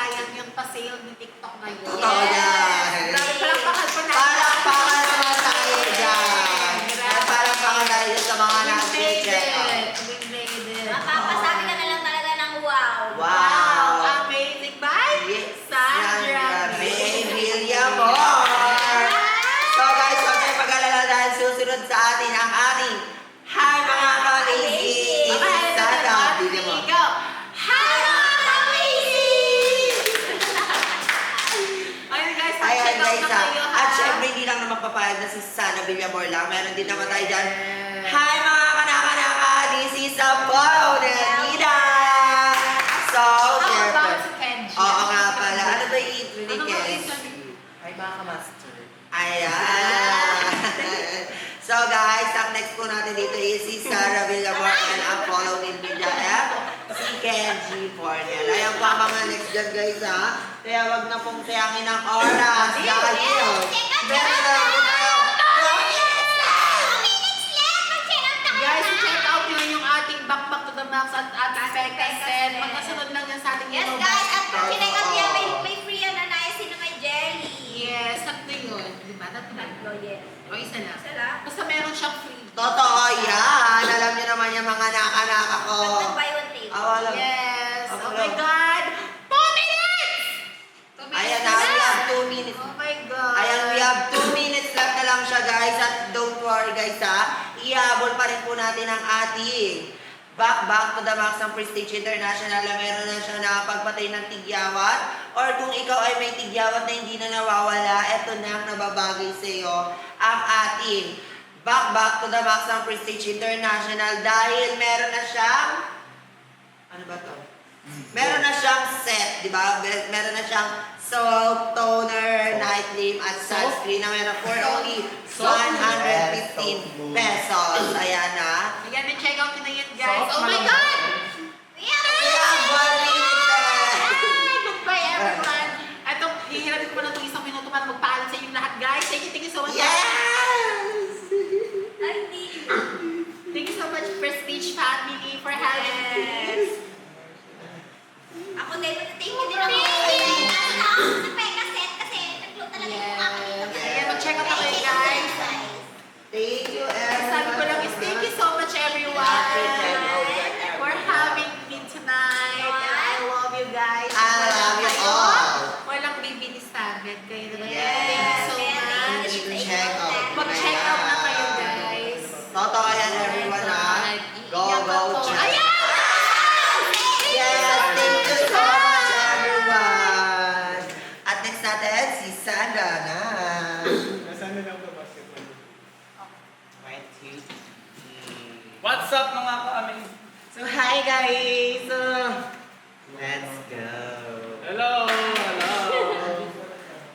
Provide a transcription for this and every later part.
sayang yung pa-sale ni TikTok ngayon. Totoo yan. Palakpakan po natin. Palakpakan naman tayo dyan. Palakpakan tayo sa mga nag-check out. We made it. Mapapasabi ka na lang talaga ng wow. Wow! Amazing. Bye! Yes, Sandra May Villamor! So guys, huwag kayong mag-alala dahil susunod sa atin ang ating Hi mga ka-lazy! Sandra Villamor. Go! Hi mga ka-lazy! Ayun guys, Ayan check out guys na kayo ha. At syempre hindi lang naman papayag na si Sana Villamor lang. Meron din naman tayo dyan. Hi mga kanaka-naka! This is Apollo Nida! So, How syempre. about si Kenji? Oo nga pala. Ano ba yung intro ni Ano ba Kenji? intro? Hi mga ka-master. Ayan! So guys, ang next po natin dito is si Sarah Villamor and ang follow ni Media F, si Kenji Fornel. Ayan po ang mga next dyan guys ha. Kaya wag na pong sayangin ang oras. Dahil, meron na po tayo. Guys, check out nyo yung ating Back to the Max at ating Spectacle. Magkasunod lang yan sa ating Yes Yellow guys, at Basket. kung check out yan, may free yan na naisin na may jelly. Yes, sakto yun. Diba? Tatlo, yes. O, isa lang. Isa lang. Basta meron siyang free. Totoo yan. Alam niyo naman yung mga naka-naka ko. Pag nag-buy one take. Wala. Yes. Ako Oh lang. my God. 2 minutes! 2 minutes Ayan na na, we lang. have 2 minutes. Oh my God. Ayan, we have 2 minutes left na lang siya guys. At don't worry guys ha. Ihabol pa rin po natin ang ating back to the Max ng Prestige International na meron na siya nakapagpatay ng tigyawat. Or kung ikaw ay may tigyawat na hindi na nawawala, eto na ang nababagay sa iyo, ang ating back to the Max ng Prestige International dahil meron na siyang, ano ba to? Meron na siyang set, di ba? Meron na siyang soap, toner, night cream, at sunscreen na meron for only 115 pesos. Ayan na. Ayan, check out nyo na yan, guys. So, Oh my malamang. God! We have We have 1 minute left. Hi! Goodbye, everyone. Ito, hihiratin ko pa na itong isang minuto para magpaalam sa inyong lahat, guys. Thank you so much. Yes! Ay, hindi. Thank you so much, Prestige family, for having me. Ako din, thank you din ako. Nasa ako sa Peka set kasi naglo talaga yung akin. Ayan, mag-check out na kayo, guys. Thank you, Sabi ko lang is thank you so much, everyone, for having me tonight. And I love you guys. I love you all. Walang bibinis sa amin. Kayo naman. Yes. Thank you so much. Check out. Mag-check out na kayo, guys. Totoo yan, everyone ha. Go, go, check. Ayan! Yes, thank you so much, everyone. At next natin, si Sandra na. Nasaan na lang ba basketball? 1, 2, 3. What's up mga ka-amin? So, hi guys! Let's go! Hello! Hello!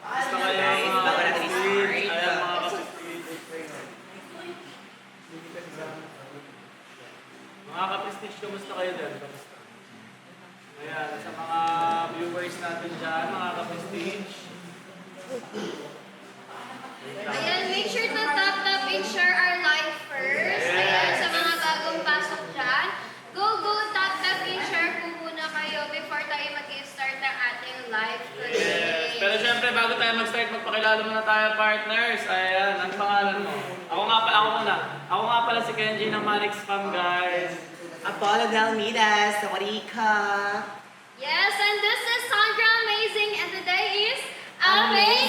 Gusto kayo Guys, mga bago natin i-start. Ayan mga ka-prestige. Mga ka-prestige, kumusta kayo din? Kamusta? Ayan, sa mga viewers natin dyan, mga ka-prestige. Ayan, make sure to tap and share our live first. Ayan, sa mga bagong pasok dyan. Go, tap and share po muna kayo before tayo mag-start ang ating live today. Yes. Pero syempre, bago tayo mag-start, magpakilala muna tayo, partners. Ayan, ang pangalan mo. Ako muna. Ako nga pala si Kenji ng Marix Fam, guys. Apollo Dalmida, Sawarika. Yes, and this is Sandra Amazing, and today is Amazing